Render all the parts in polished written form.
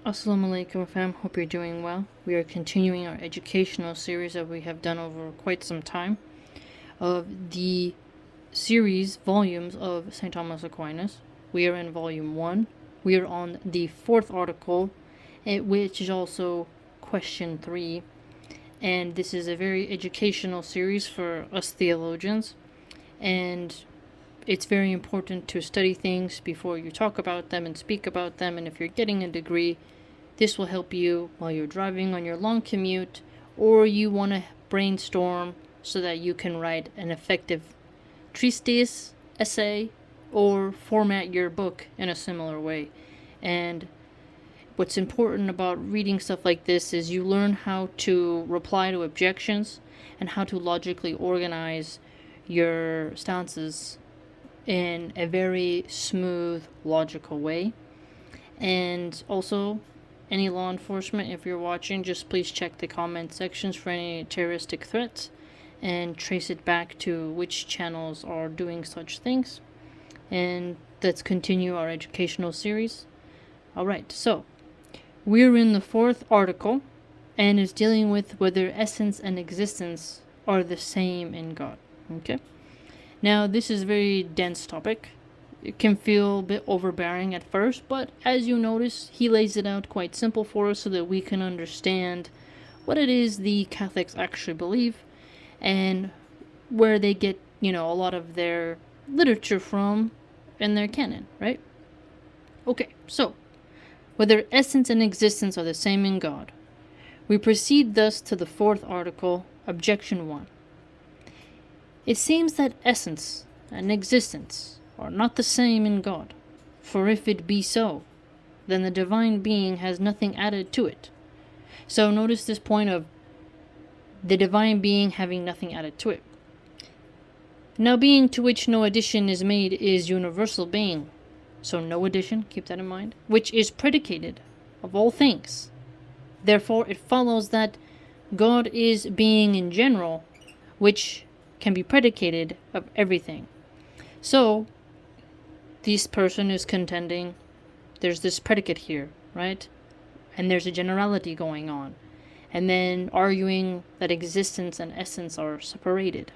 Assalamu alaikum fam, hope you're doing well. We are continuing our educational series that we have done over quite some time of the series volumes of St. Thomas Aquinas. We are in volume 1. We are on the 4th article, which is also question 3. And this is a very educational series for us theologians. And it's very important to study things before you talk about them and speak about them. And if you're getting a degree, this will help you while you're driving on your long commute, or you want to brainstorm so that you can write an effective treatise, essay, or format your book in a similar way. And what's important about reading stuff like this is you learn how to reply to objections and how to logically organize your stances in a very smooth, logical way. And also, any law enforcement, if you're watching, just please check the comment sections for any terroristic threats and trace it back to which channels are doing such things. And let's continue our educational series. Alright, so we're in the 4th article and is dealing with whether essence and existence are the same in God. Okay? Now, this is a very dense topic. It can feel a bit overbearing at first, but as you notice, he lays it out quite simple for us so that we can understand what it is the Catholics actually believe and where they get, a lot of their literature from in their canon, right? Okay, so whether essence and existence are the same in God. We proceed thus to the 4th article, objection 1. It seems that essence and existence are not the same in God, for if it be so, then the divine being has nothing added to it. So notice this point of the divine being having nothing added to it. Now, being to which no addition is made is universal being, so no addition, keep that in mind, which is predicated of all things. Therefore, it follows that God is being in general, which can be predicated of everything. So, this person is contending there's this predicate here, right? And there's a generality going on. And then arguing that existence and essence are separated.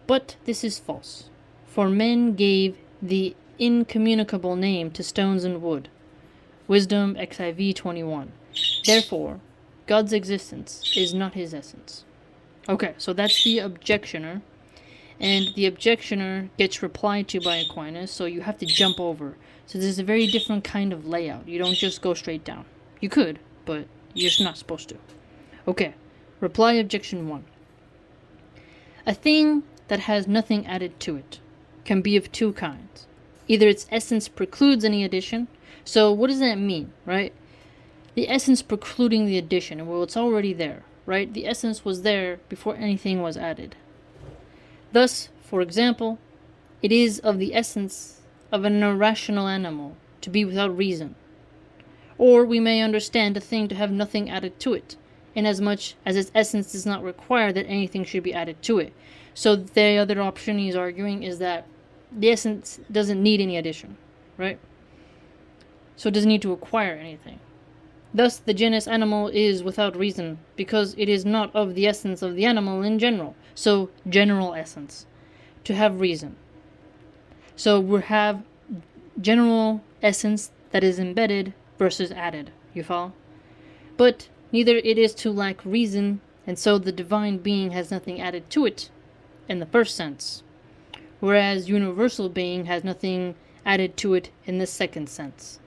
But this is false. For men gave the incommunicable name to stones and wood. Wisdom XIV 21. Therefore, God's existence is not his essence. Okay, so that's the objectioner. And the objectioner gets replied to by Aquinas, so you have to jump over. So this is a very different kind of layout. You don't just go straight down. You could, but you're just not supposed to. Okay, reply objection 1. A thing that has nothing added to it can be of two kinds. Either its essence precludes any addition. So what does that mean, right? The essence precluding the addition. Well, it's already there, right? The essence was there before anything was added. Thus, for example, it is of the essence of an irrational animal to be without reason. Or we may understand a thing to have nothing added to it, inasmuch as its essence does not require that anything should be added to it. So the other option he's arguing is that the essence doesn't need any addition, right? So it doesn't need to acquire anything. Thus, the genus animal is without reason, because it is not of the essence of the animal in general. So, general essence. To have reason. So, we have general essence that is embedded versus added. You follow? But neither it is to lack reason, and so the divine being has nothing added to it in the first sense. Whereas universal being has nothing added to it in the second sense.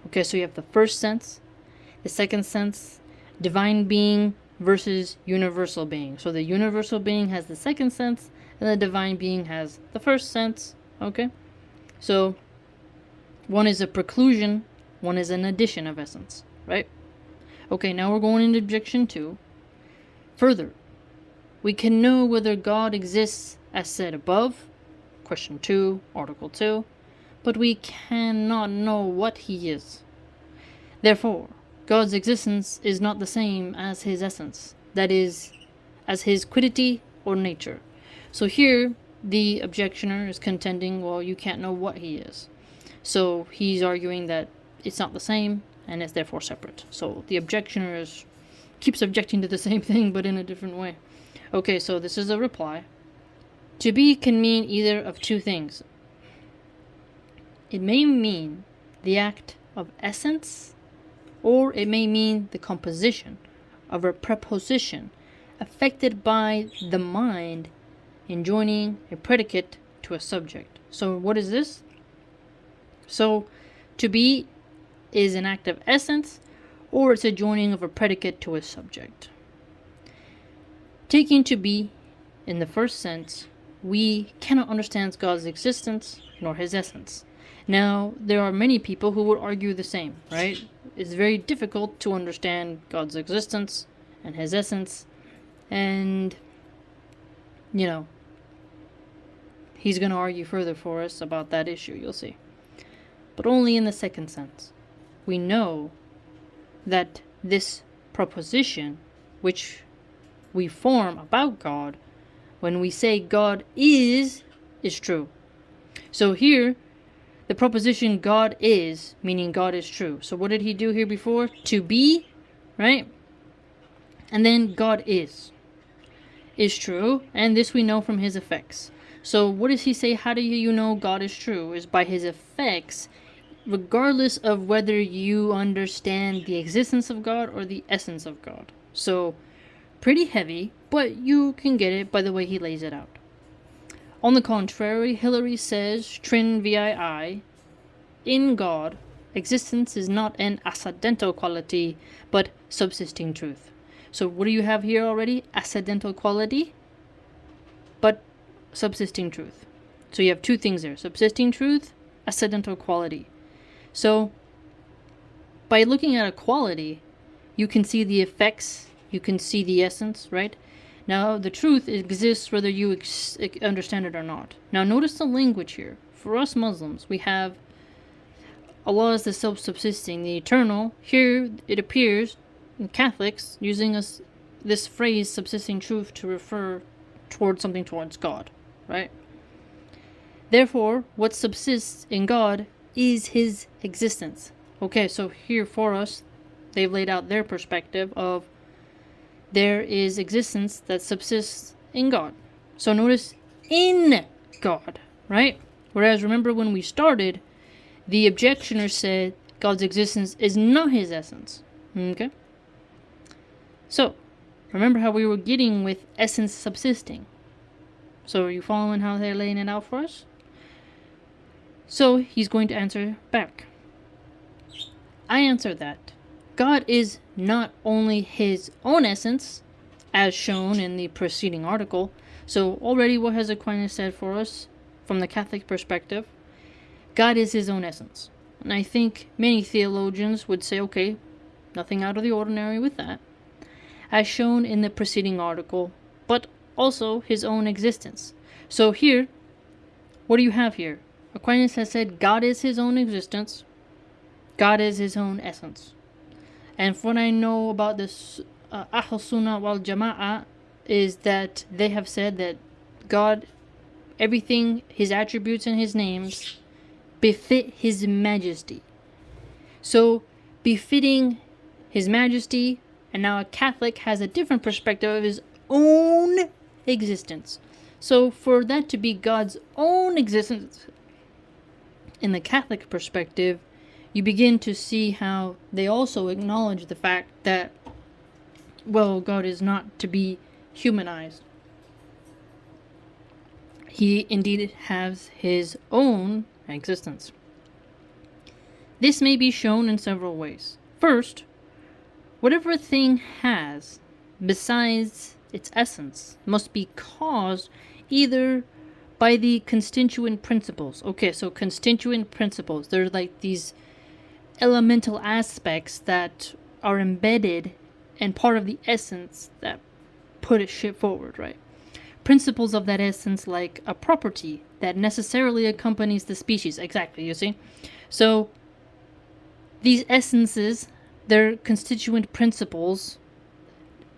Okay, so you have the first sense. The second sense, divine being versus universal being. So the universal being has the second sense, and the divine being has the first sense. Okay? So, one is a preclusion, one is an addition of essence. Right? Okay, now we're going into objection 2. Further, we can know whether God exists as said above, question 2, article 2, but we cannot know what he is. Therefore, God's existence is not the same as his essence, that is, as his quiddity or nature. So here, the objectioner is contending, well, you can't know what he is. So he's arguing that it's not the same, and is therefore separate. So the objectioner keeps objecting to the same thing, but in a different way. Okay, so this is a reply. To be can mean either of two things. It may mean the act of essence, or it may mean the composition of a preposition affected by the mind in joining a predicate to a subject. So what is this? So to be is an act of essence, or it's a joining of a predicate to a subject. Taking to be in the first sense, we cannot understand God's existence nor his essence. Now, there are many people who would argue the same, right? It's very difficult to understand God's existence and his essence, and, he's going to argue further for us about that issue, you'll see. But only in the second sense. We know that this proposition, which we form about God, when we say God is true. So here, the proposition God is, meaning God is true. So what did he do here before? To be, right? And then God is true, and this we know from his effects. So what does he say? How do you know God is true? Is by his effects, regardless of whether you understand the existence of God or the essence of God. So pretty heavy, but you can get it by the way he lays it out. On the contrary, Hilary says, Trin vii, in God, existence is not an accidental quality, but subsisting truth. So what do you have here already? Accidental quality, but subsisting truth. So you have two things there, subsisting truth, accidental quality. So by looking at a quality, you can see the effects, you can see the essence, right? Now, the truth exists whether you understand it or not. Now, notice the language here. For us Muslims, we have Allah is the self-subsisting, the eternal. Here, it appears in Catholics using this phrase, subsisting truth, to refer towards something towards God, right? Therefore, what subsists in God is his existence. Okay, so here for us, they've laid out their perspective of there is existence that subsists in God. So notice, in God, right? Whereas remember when we started, the objectioner said God's existence is not his essence. Okay? So, remember how we were getting with essence subsisting. So are you following how they're laying it out for us? So he's going to answer back. I answer that God is not only his own essence, as shown in the preceding article. So already what has Aquinas said for us from the Catholic perspective? God is his own essence. And I think many theologians would say, okay, nothing out of the ordinary with that, as shown in the preceding article, but also his own existence. So here, what do you have here? Aquinas has said God is his own existence, God is his own essence. And what I know about this Ahl Sunnah wal Jama'ah is that they have said that God, everything, his attributes and his names, befit his majesty. So, befitting his majesty, and now a Catholic has a different perspective of his own existence. So, for that to be God's own existence, in the Catholic perspective, you begin to see how they also acknowledge the fact that, well, God is not to be humanized. He indeed has his own existence. This may be shown in several ways. First, whatever a thing has, besides its essence, must be caused either by the constituent principles. Okay, so constituent principles, they're like these elemental aspects that are embedded and part of the essence that put it shit forward, right? Principles of that essence, like a property that necessarily accompanies the species. Exactly, you see? So, these essences, they're constituent principles,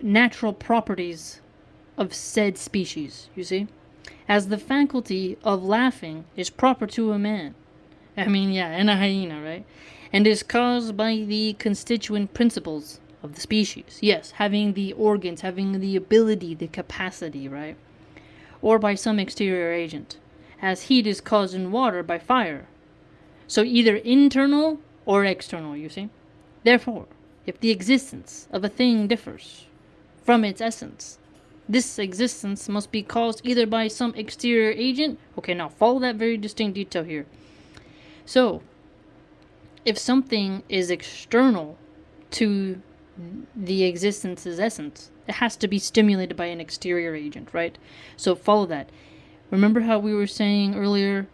natural properties of said species, you see? As the faculty of laughing is proper to a man. I mean, yeah, and a hyena, right? and is caused by the constituent principles of the species. Yes, having the organs, having the ability, the capacity, right? Or by some exterior agent, as heat is caused in water by fire. So either internal or external, you see? Therefore, if the existence of a thing differs from its essence, this existence must be caused either by some exterior agent. Okay, now follow that very distinct detail here. So, if something is external to the existence's essence, it has to be stimulated by an exterior agent, right? So follow that. Remember how we were saying earlier,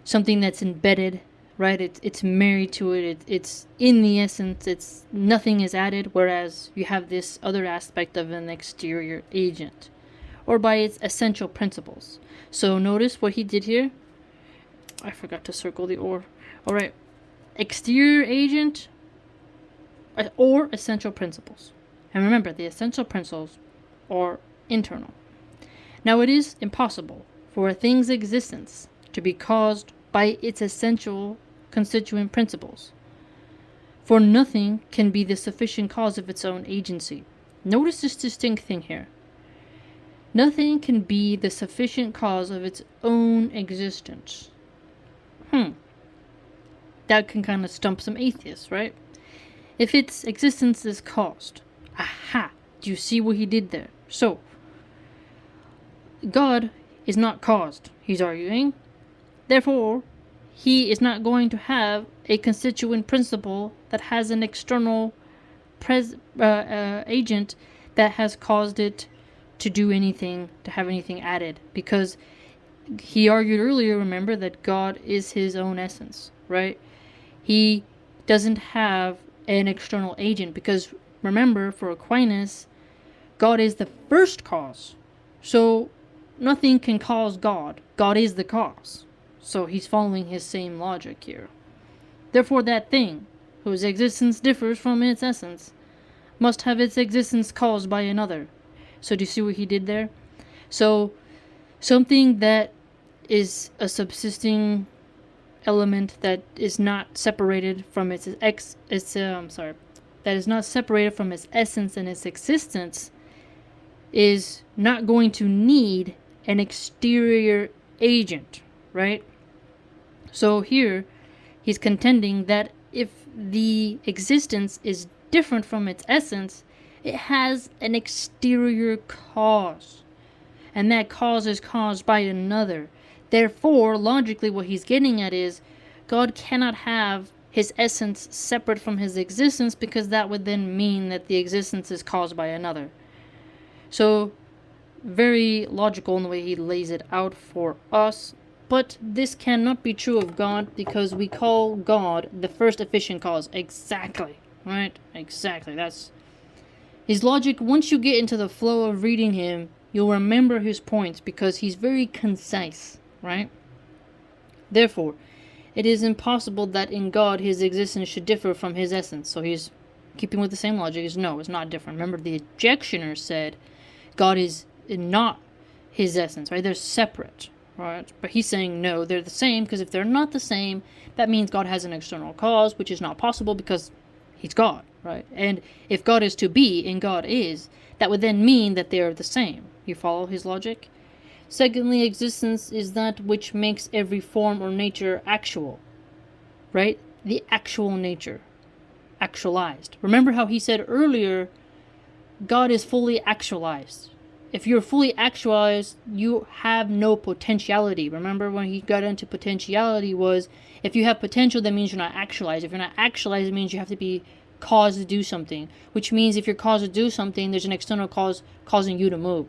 something that's embedded, right? It's married to it. It's in the essence. It's nothing is added. Whereas you have this other aspect of an exterior agent, or by its essential principles. So notice what he did here. I forgot to circle the or. All right, exterior agent or essential principles. And remember, the essential principles are internal. Now, it is impossible for a thing's existence to be caused by its essential constituent principles, for nothing can be the sufficient cause of its own agency. Notice this distinct thing here. Nothing can be the sufficient cause of its own existence. That can kind of stump some atheists, right? If its existence is caused. Aha! Do you see what he did there? So, God is not caused, he's arguing. Therefore, he is not going to have a constituent principle that has an external agent that has caused it to do anything, to have anything added. Because he argued earlier, remember, that God is his own essence, right? He doesn't have an external agent, because remember, for Aquinas, God is the first cause. So nothing can cause God. God is the cause. So he's following his same logic here. Therefore, that thing, whose existence differs from its essence, must have its existence caused by another. So do you see what he did there? So something that is a subsisting element that is not separated from its that is not separated from its essence and its existence is not going to need an exterior agent, right? So here he's contending that if the existence is different from its essence, it has an exterior cause, and that cause is caused by another. Therefore, logically, what he's getting at is God cannot have his essence separate from his existence, because that would then mean that the existence is caused by another. So, very logical in the way he lays it out for us. But this cannot be true of God, because we call God the first efficient cause. Exactly. Right? Exactly. That's his logic. Once you get into the flow of reading him, you'll remember his points, because he's very concise. Right? Therefore, it is impossible that in God his existence should differ from his essence. So he's keeping with the same logic. Is no, it's not different. Remember, the objectioner said God is not his essence, right? They're separate, right? But he's saying no, they're the same, because if they're not the same, that means God has an external cause, which is not possible because he's God, right? And if God is to be and God is, that would then mean that they are the same. You follow his logic? Secondly, existence is that which makes every form or nature actual, right? The actual nature, actualized. Remember how he said earlier, God is fully actualized. If you're fully actualized, you have no potentiality. Remember when he got into potentiality was, if you have potential, that means you're not actualized. If you're not actualized, it means you have to be caused to do something, which means if you're caused to do something, there's an external cause causing you to move,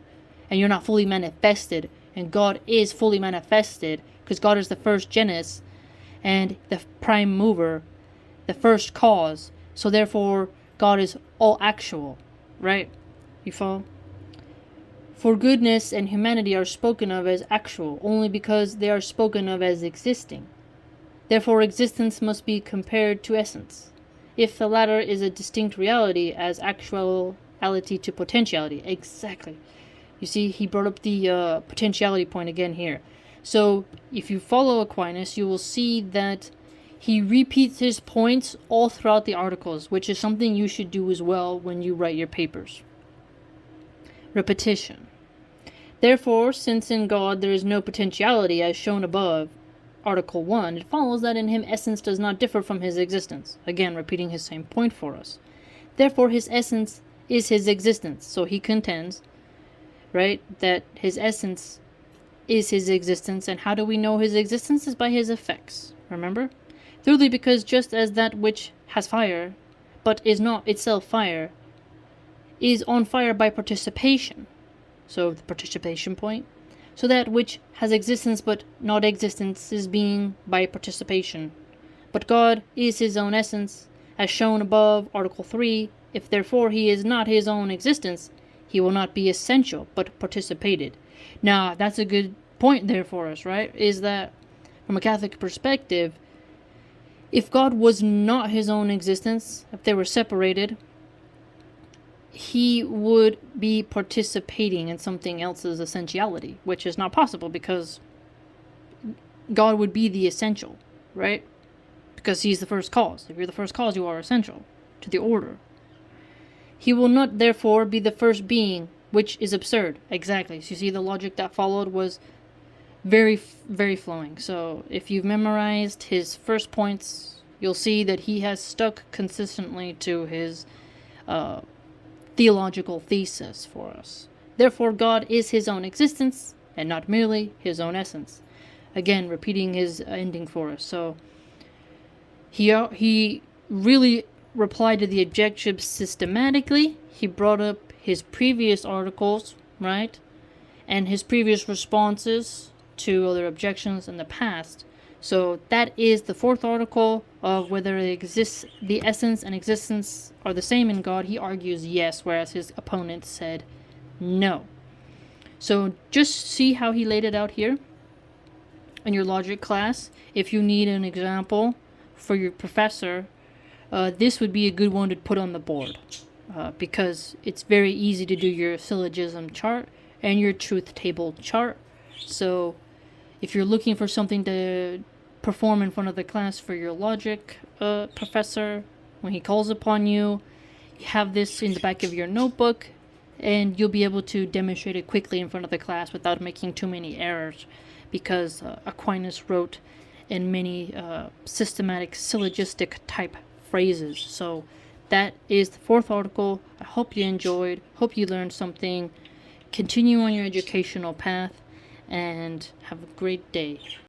and you're not fully manifested. And God is fully manifested, because God is the first genus and the prime mover, the first cause. So therefore, God is all actual, right? You follow? For goodness and humanity are spoken of as actual only because they are spoken of as existing. Therefore, existence must be compared to essence, if the latter is a distinct reality, as actuality to potentiality. Exactly. You see, he brought up the potentiality point again here. So, if you follow Aquinas, you will see that he repeats his points all throughout the articles, which is something you should do as well when you write your papers. Repetition. Therefore, since in God there is no potentiality as shown above, Article 1, it follows that in him essence does not differ from his existence. Again, repeating his same point for us. Therefore, his essence is his existence. So he contends, right, that his essence is his existence. And how do we know his existence? Is by his effects. Remember? Thirdly, because just as that which has fire, but is not itself fire, is on fire by participation. So the participation point. So that which has existence but not existence is being by participation. But God is his own essence, as shown above, Article 3. If therefore he is not his own existence, he will not be essential, but participated. Now, that's a good point there for us, right? Is that, from a Catholic perspective, if God was not his own existence, if they were separated, he would be participating in something else's essentiality, which is not possible because God would be the essential, right? Because he's the first cause. If you're the first cause, you are essential to the order. He will not, therefore, be the first being, which is absurd. Exactly. So you see, the logic that followed was very, very flowing. So if you've memorized his first points, you'll see that he has stuck consistently to his theological thesis for us. Therefore, God is his own existence and not merely his own essence. Again, repeating his ending for us. So he really replied to the objection systematically. He brought up his previous articles, right, and his previous responses to other objections in the past. So that is the fourth article of whether the essence and existence are the same in God. He argues yes, whereas his opponent said no. So just see how he laid it out here in your logic class. If you need an example for your professor, this would be a good one to put on the board because it's very easy to do your syllogism chart and your truth table chart. So if you're looking for something to perform in front of the class for your logic professor, when he calls upon you, you have this in the back of your notebook, and you'll be able to demonstrate it quickly in front of the class without making too many errors, because Aquinas wrote in many systematic syllogistic type phrases. So that is the fourth article. I hope you enjoyed, hope you learned something. Continue on your educational path and have a great day.